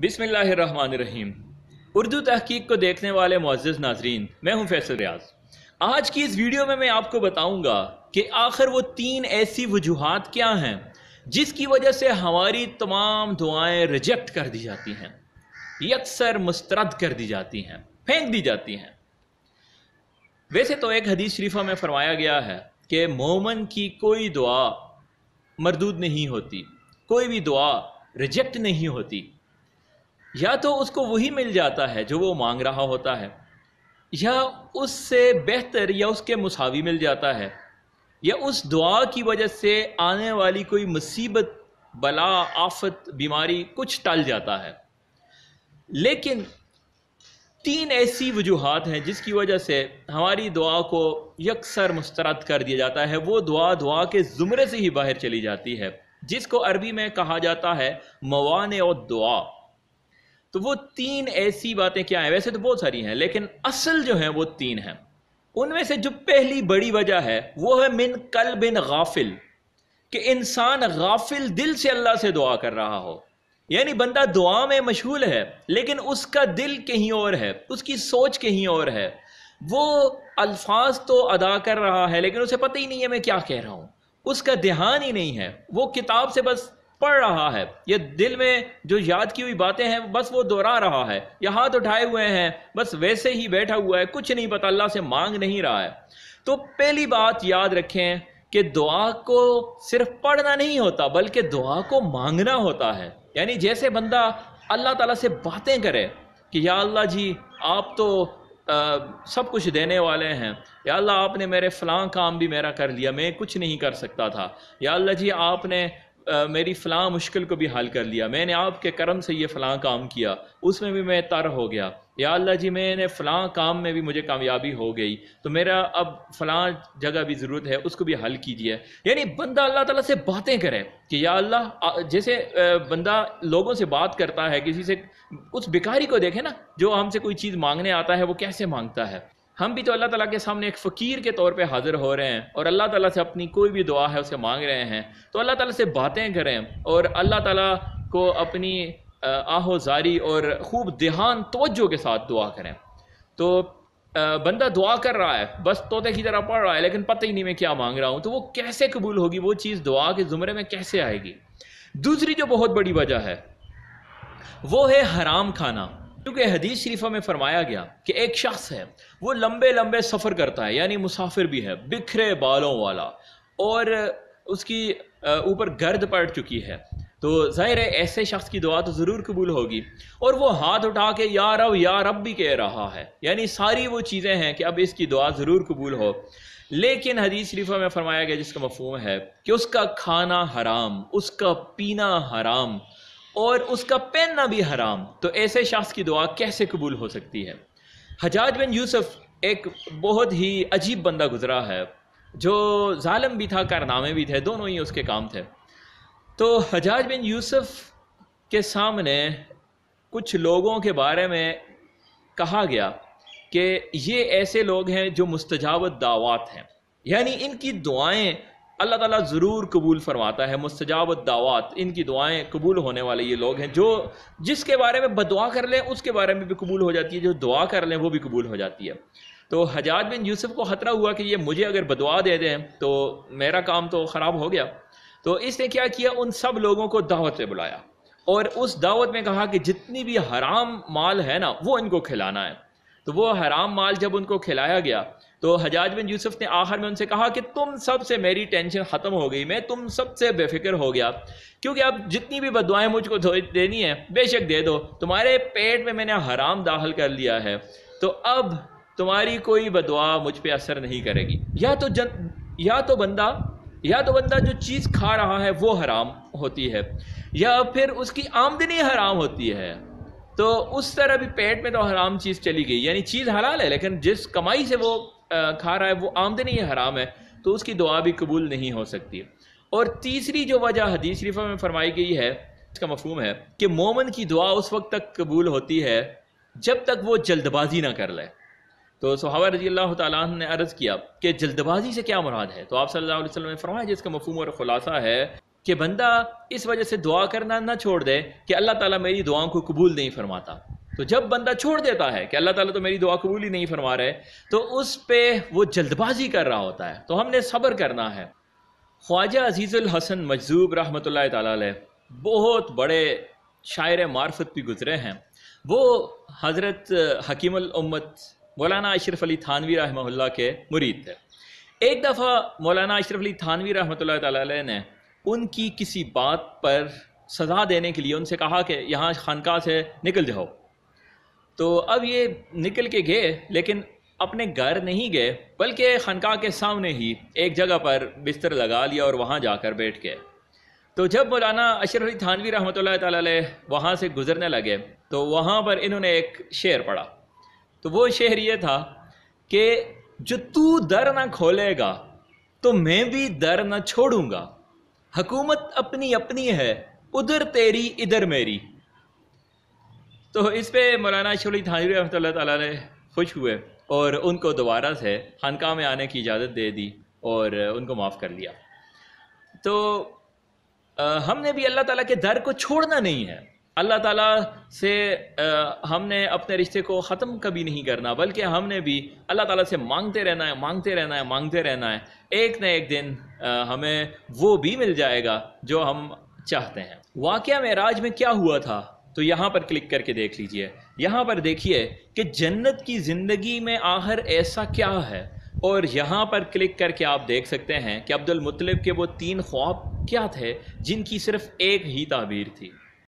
बिस्मिल्लाहिर्रहमानिर्रहीम। उर्दू तहकीक को देखने वाले मुअज़्ज़िज़ नाज़रीन, मैं हूं फैसल रियाज। आज की इस वीडियो में मैं आपको बताऊंगा कि आखिर वो 3 ऐसी वजूहात क्या हैं जिसकी वजह से हमारी तमाम दुआएं रिजेक्ट कर दी जाती हैं, यकसर मुस्तरद कर दी जाती हैं, फेंक दी जाती हैं। वैसे तो एक हदीस शरीफा में फरमाया गया है कि मोमन की कोई दुआ मरदूद नहीं होती, कोई भी दुआ रिजेक्ट नहीं होती। या तो उसको वही मिल जाता है जो वो मांग रहा होता है, या उससे बेहतर या उसके मुसावी मिल जाता है, या उस दुआ की वजह से आने वाली कोई मुसीबत, बला, आफत, बीमारी कुछ टल जाता है। लेकिन 3 ऐसी वजूहात हैं जिसकी वजह से हमारी दुआ को यकसर मुस्तरद कर दिया जाता है। वो दुआ के ज़ुमरे से ही बाहर चली जाती है, जिसको अरबी में कहा जाता है मवाने और दुआ। तो वो 3 ऐसी बातें क्या हैं? वैसे तो बहुत सारी हैं, लेकिन असल जो हैं वो 3 हैं। उनमें से जो पहली बड़ी वजह है वो है मिन कल्बिन गाफिल, कि इंसान गाफिल दिल से अल्लाह से दुआ कर रहा हो। यानी बंदा दुआ में मशगूल है लेकिन उसका दिल कहीं और है, उसकी सोच कहीं और है। वो अल्फाज तो अदा कर रहा है लेकिन उसे पता ही नहीं है मैं क्या कह रहा हूँ, उसका ध्यान ही नहीं है। वो किताब से बस पढ़ रहा है, ये दिल में जो याद की हुई बातें हैं बस वो दोहरा रहा है, या हाथ उठाए हुए हैं बस वैसे ही बैठा हुआ है, कुछ नहीं पता, अल्लाह से मांग नहीं रहा है। तो पहली बात याद रखें कि दुआ को सिर्फ पढ़ना नहीं होता बल्कि दुआ को मांगना होता है। यानी जैसे बंदा अल्लाह ताला से बातें करे कि या अल्लाह जी आप तो सब कुछ देने वाले हैं, या अल्लाह आपने मेरे फ़लाँ काम भी मेरा कर लिया, मैं कुछ नहीं कर सकता था, या अल्लाह जी आपने मेरी फ़लाँ मुश्किल को भी हल कर लिया, मैंने आपके करम से ये फ़लाँ काम किया, उसमें भी मैं तर हो गया, या अल्लाह जी मैंने फ़लाँ काम में भी मुझे कामयाबी हो गई, तो मेरा अब फ़लाँ जगह भी ज़रूरत है, उसको भी हल कीजिए। यानी बंदा अल्लाह ताला से बातें करे कि या अल्लाह, जैसे बंदा लोगों से बात करता है, किसी से, उस भिखारी को देखे ना जो हमसे कोई चीज़ मांगने आता है, वो कैसे मांगता है। हम भी तो अल्लाह ताला के सामने एक फ़कीर के तौर पे हाज़िर हो रहे हैं और अल्लाह ताला से अपनी कोई भी दुआ है उसे मांग रहे हैं। तो अल्लाह ताला से बातें करें और अल्लाह ताला को अपनी आहोज़ारी और खूब ध्यान तवज्जो के साथ दुआ करें। तो बंदा दुआ कर रहा है, बस तोते की तरह पढ़ रहा है लेकिन पता ही नहीं मैं क्या मांग रहा हूँ, तो वो कैसे कबूल होगी? वो चीज़ दुआ के ज़ुमरे में कैसे आएगी? दूसरी जो बहुत बड़ी वजह है वो है हराम खाना। क्योंकि हदीस शरीफा में फरमाया गया कि एक शख्स है, वो लंबे लंबे सफ़र करता है, यानी मुसाफिर भी है, बिखरे बालों वाला, और उसकी ऊपर गर्द पड़ चुकी है। तो ज़ाहिर है ऐसे शख्स की दुआ तो ज़रूर कबूल होगी, और वो हाथ उठा के या रब भी कह रहा है। यानी सारी वो चीज़ें हैं कि अब इसकी दुआ ज़रूर कबूल हो। लेकिन हदीस शरीफा में फरमाया गया जिसका मफ़हूम है कि उसका खाना हराम, उसका पीना हराम और उसका पहनना भी हराम, तो ऐसे शख्स की दुआ कैसे कबूल हो सकती है? हज्जाज बिन यूसुफ एक बहुत ही अजीब बंदा गुजरा है, जो जालिम भी था, कारनामे भी थे, दोनों ही उसके काम थे। तो हज्जाज बिन यूसुफ के सामने कुछ लोगों के बारे में कहा गया कि ये ऐसे लोग हैं जो मुस्तजाबत दावात हैं, यानी इनकी दुआएं अल्लाह ताला ज़रूर कबूल फरमाता है। मुस्तजाबत दावात, इनकी दुआएं कबूल होने वाले ये लोग हैं, जो जिसके बारे में बदुआ कर लें उसके बारे में भी कबूल हो जाती है, जो दुआ कर लें वो भी कबूल हो जाती है। तो हज्जाज बिन यूसुफ को ख़तरा हुआ कि ये मुझे अगर बदुआ दे दें तो मेरा काम तो ख़राब हो गया। तो इसने क्या किया, उन सब लोगों को दावत पे बुलाया और उस दावत में कहा कि जितनी भी हराम माल है ना वो इनको खिलाना है। तो वो हराम माल जब उनको खिलाया गया तो हज्जाज बिन यूसुफ ने आखिर में उनसे कहा कि तुम सब से मेरी टेंशन ख़त्म हो गई, मैं तुम सब से बेफिक्र हो गया, क्योंकि अब जितनी भी बदुआएं मुझको देनी है बेशक दे दो, तुम्हारे पेट में मैंने हराम दाखिल कर लिया है, तो अब तुम्हारी कोई बदुआ मुझ पर असर नहीं करेगी। या तो बंदा जो चीज़ खा रहा है वो हराम होती है, या फिर उसकी आमदनी हराम होती है, तो उस तरह भी पेट में तो हराम चीज़ चली गई। यानी चीज़ हलाल है लेकिन जिस कमाई से वो खा रहा है वो आमदनी हराम है, तो उसकी दुआ भी कबूल नहीं हो सकती। और तीसरी जो वजह हदीस शरीफा में फरमाई गई है, इसका मफहूम है कि मोमिन की दुआ उस वक्त तक कबूल होती है जब तक वो जल्दबाजी ना कर ले। तो सहाबा रज़ी अल्लाह तआला अन्हुम ने अर्ज़ किया कि जल्दबाजी से क्या मुराद है? तो आप सल्लल्लाहु अलैहि वसल्लम ने फरमाया जिसका मफ़हूम और ख़ुलासा है کہ بندہ اس وجہ سے دعا کرنا نہ چھوڑ دے کہ اللہ تعالیٰ میری دعاؤں کو قبول نہیں فرماتا. تو جب بندہ چھوڑ دیتا ہے کہ اللہ تعالیٰ تو میری دعا قبول ہی نہیں فرما رہے تو اس پہ وہ جلد بازی کر رہا ہوتا ہے. تو ہم نے صبر کرنا ہے. خواجہ عزیز الحسن مجذوب رحمۃ اللہ تعالیٰ علیہ بہت بڑے شاعر معرفت بھی گزرے ہیں. وہ حضرت حکیم الامت مولانا اشرف علی تھانوی رحمہ اللہ کے مرید تھے. ایک دفعہ مولانا اشرف علی تھانوی رحمۃ اللہ تعالیٰ علیہ نے ان کی کسی بات پر سزا دینے کے لیے ان سے کہا کہ یہاں خانقاہ سے نکل جاؤ. تو اب یہ نکل کے گئے، لیکن اپنے گھر نہیں گئے بلکہ خانقاہ کے سامنے ہی ایک جگہ پر بستر لگا لیا اور وہاں جا کر بیٹھ گئے. تو جب مولانا اشرف علی تھانوی رحمۃ اللہ تعالیٰ علیہ وہاں سے گزرنے لگے تو وہاں پر انہوں نے ایک شعر پڑھا. تو وہ شعر یہ تھا کہ جو تو در نہ کھولے گا تو میں بھی در نہ چھوڑوں گا، حکومت اپنی اپنی ہے ادھر تیری ادھر میری. تو اس پہ مولانا اشرف علی تھانوی رحمۃ اللہ تعالیٰ علیہ خوش ہوئے اور ان کو دوبارہ سے خانقاہ میں آنے کی اجازت دے دی اور ان کو معاف کر لیا. تو ہم نے بھی اللہ تعالیٰ کے در کو چھوڑنا نہیں ہے. اللہ تعالیٰ سے ہم نے اپنے رشتے کو ختم کبھی نہیں کرنا، بلکہ ہم نے بھی اللہ تعالیٰ سے مانگتے رہنا ہے، مانگتے رہنا ہے، مانگتے رہنا ہے. ایک نہ ایک دن ہمیں وہ بھی مل جائے گا جو ہم چاہتے ہیں. واقعہ معراج میں کیا ہوا تھا تو یہاں پر کلک کر کے دیکھ لیجئے. یہاں پر دیکھیے کہ جنت کی زندگی میں آخر ایسا کیا ہے، اور یہاں پر کلک کر کے آپ دیکھ سکتے ہیں کہ عبد المطلب کے وہ 3 خواب کیا تھے جن کی صرف ایک ہی تعبیر تھی.